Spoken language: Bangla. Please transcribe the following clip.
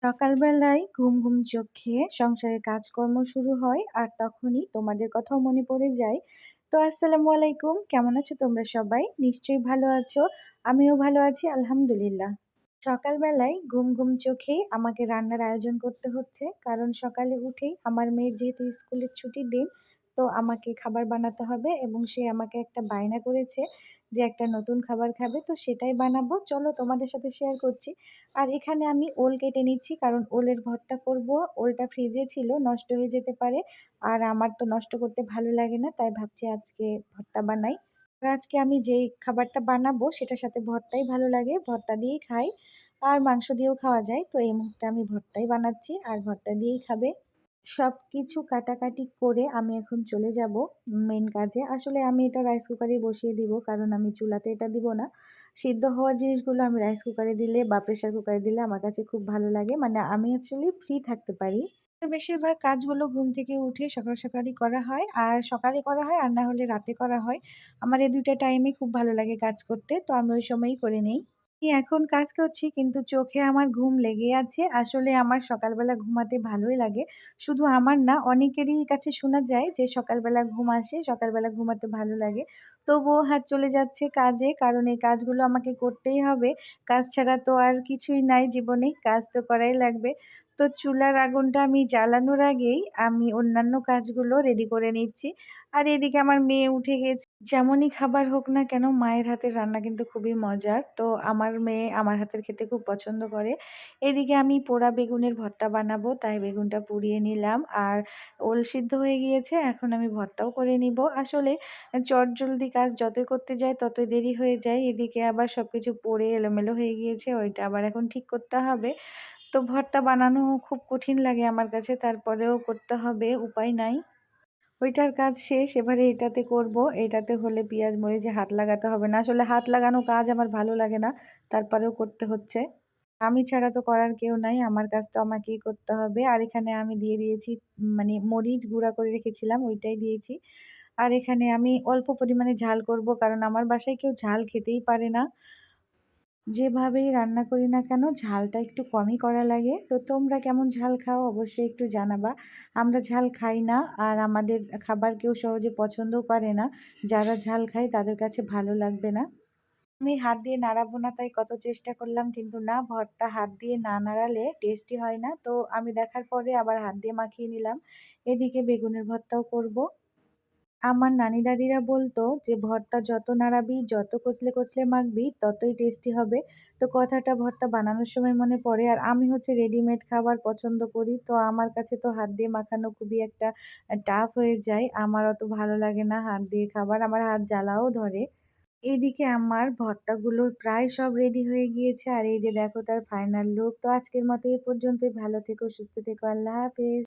সকালবেলায় ঘুম, ঘুম চোখে সংসারের কাজকর্ম শুরু হয় আর তখনই তোমাদের কথাও মনে পড়ে যায়। তো আসসালামু আলাইকুম। কেমন আছো তোমরা সবাই? নিশ্চয়ই ভালো আছো। আমিও ভালো আছি আলহামদুলিল্লাহ। সকালবেলায় ঘুম, ঘুম চোখেই আমাকে রান্নার আয়োজন করতে হচ্ছে। কারণ সকালে উঠেই আমার মেয়ের যেহেতু স্কুলের ছুটির দিন, তো আমাকে খাবার বানাতে হবে এবং সে আমাকে একটা বায়না করেছে যে, একটা নতুন খাবার খাবে। তো সেটাই বানাবো। চলো তোমাদের সাথে শেয়ার করছি। আর এখানে আমি ওল কেটে নিচ্ছি কারণ ওলের ভর্তা করব। ওলটা ফ্রিজে ছিল, নষ্ট হয়ে যেতে পারে। আর আমার তো নষ্ট করতে ভালো লাগে না। তাই ভাবছি আজকে ভর্তা বানাই। আর আজকে আমি যেই খাবারটা বানাবো সেটার সাথে ভর্তাই ভালো লাগে। ভর্তা দিয়েই খাই। আর মাংস দিয়েও খাওয়া যায়। তো এই মুহূর্তে আমি ভর্তাই বানাচ্ছি আর ভর্তা দিয়েই খাবে। সবকিছু কাটাকাটি করে আমি এখন চলে যাব মেইন কাজে। আসলে আমি এটা রাইস কুকারেই বসিয়ে দিব। কারণ আমি চুলাতে এটা দিব না। সিদ্ধ হওয়ার জিনিসগুলো আমি রাইস কুকারে দিলে বা প্রেশার কুকারে দিলে আমার কাছে খুব ভালো লাগে। মানে আমি আসলে ফ্রি থাকতে পারি। বেশিরভাগ কাজগুলো ঘুম থেকে উঠে সকাল সকালই করা হয়। আর সকালে করা হয় আর না হলে রাতে করা হয়। আমার এই ২ টা টাইমে খুব ভালো লাগে কাজ করতে। তো আমি ওই সময়ই করে নেই। এখন কাজ করছি কিন্তু চোখে আমার ঘুম লেগেই আছে। আসলে আমার সকালবেলা ঘুমাতে ভালোই লাগে। শুধু আমার না অনেকেরই কাছে শোনা যায় যে সকালবেলা ঘুম আসে, সকালবেলা ঘুমাতে ভালো লাগে। তবুও হাত চলে যাচ্ছে কাজে কারণ এই কাজগুলো আমাকে করতেই হবে। কাজ ছাড়া তো আর কিছুই নাই জীবনে, কাজ তো করাই লাগবে। তো চুলার আগুনটা আমি জ্বালানোর আগেই আমি অন্যান্য কাজগুলো রেডি করে নিচ্ছি। আর এদিকে আমার মেয়ে উঠে গেছে। যেমনই খাবার হোক না কেন মায়ের হাতের রান্না কিন্তু খুবই মজার। তো আমার মেয়ে আমার হাতের খেতে খুব পছন্দ করে। এদিকে আমি পোড়া বেগুনের ভর্তা বানাবো তাই বেগুনটা পুড়িয়ে নিলাম। আর ওল সিদ্ধ হয়ে গিয়েছে এখন আমি ভর্তাও করে নিব। আসলে চটজলদি কাজ যতই করতে যাই ততই দেরি হয়ে যায়। এদিকে আবার সবকিছু পড়ে এলোমেলো হয়ে গিয়েছে ওইটা আবার এখন ঠিক করতে হবে। তো ভর্তা বানানো খুব কঠিন লাগে আমার কাছে তারপরেও করতে হবে উপায় নাই। ওইটার কাজ শেষ। এবারে এটাতে করব। এটাতে হলে পিঁয়াজ মরিচে হাত লাগাতে হবে না। আসলে হাত লাগানো কাজ আমার ভালো লাগে না। তারপরেও করতে হচ্ছে। আমি ছাড়া তো করার কেউ নাই। আমার কাজ তো আমাকেই করতে হবে। আর এখানে আমি দিয়ে দিয়েছি মানে মরিচ গুঁড়া করে রেখেছিলাম ওইটাই দিয়েছি। আর এখানে আমি অল্প পরিমাণে ঝাল করব কারণ আমার বাসায় কেউ ঝাল খেতেই পারে না। যেভাবেই রান্না করি না কেন ঝালটা একটু কমই করা লাগে। তো তোমরা কেমন ঝাল খাও অবশ্যই একটু জানাবা। আমরা ঝাল খাই না আর আমাদের খাবার কেউ সহজে পছন্দও করে না। যারা ঝাল খায় তাদের কাছে ভালো লাগবে না। আমি হাত দিয়ে নাড়াবো না তাই কত চেষ্টা করলাম কিন্তু না ভর্তা হাত দিয়ে না নাড়ালে টেস্টি হয় না। তো আমি দেখার পরে আবার হাত দিয়ে মাখিয়ে নিলাম। এদিকে বেগুনের ভর্তাও করব। আমার নানি দাদিরা বলতো যে ভর্তা যত নাড়াবি, যত কচলে, কচলে মাখবি ততই টেস্টি হবে। তো কথাটা ভর্তা বানানোর সময় মনে পড়ে। আর আমি হচ্ছে রেডিমেড খাবার পছন্দ করি। তো আমার কাছে তো হাত দিয়ে মাখানো খুবই একটা টাফ হয়ে যায়। আমার অত ভালো লাগে না হাত দিয়ে খাবার। আমার হাত জ্বালাও ধরে। এদিকে আমার ভর্তাগুলো প্রায় সব রেডি হয়ে গিয়েছে। আর এই যে দেখো তার ফাইনাল লুক। তো আজকের মতো এ পর্যন্তই। ভালো থেকো, সুস্থ থেকো। আল্লাহ হাফেজ।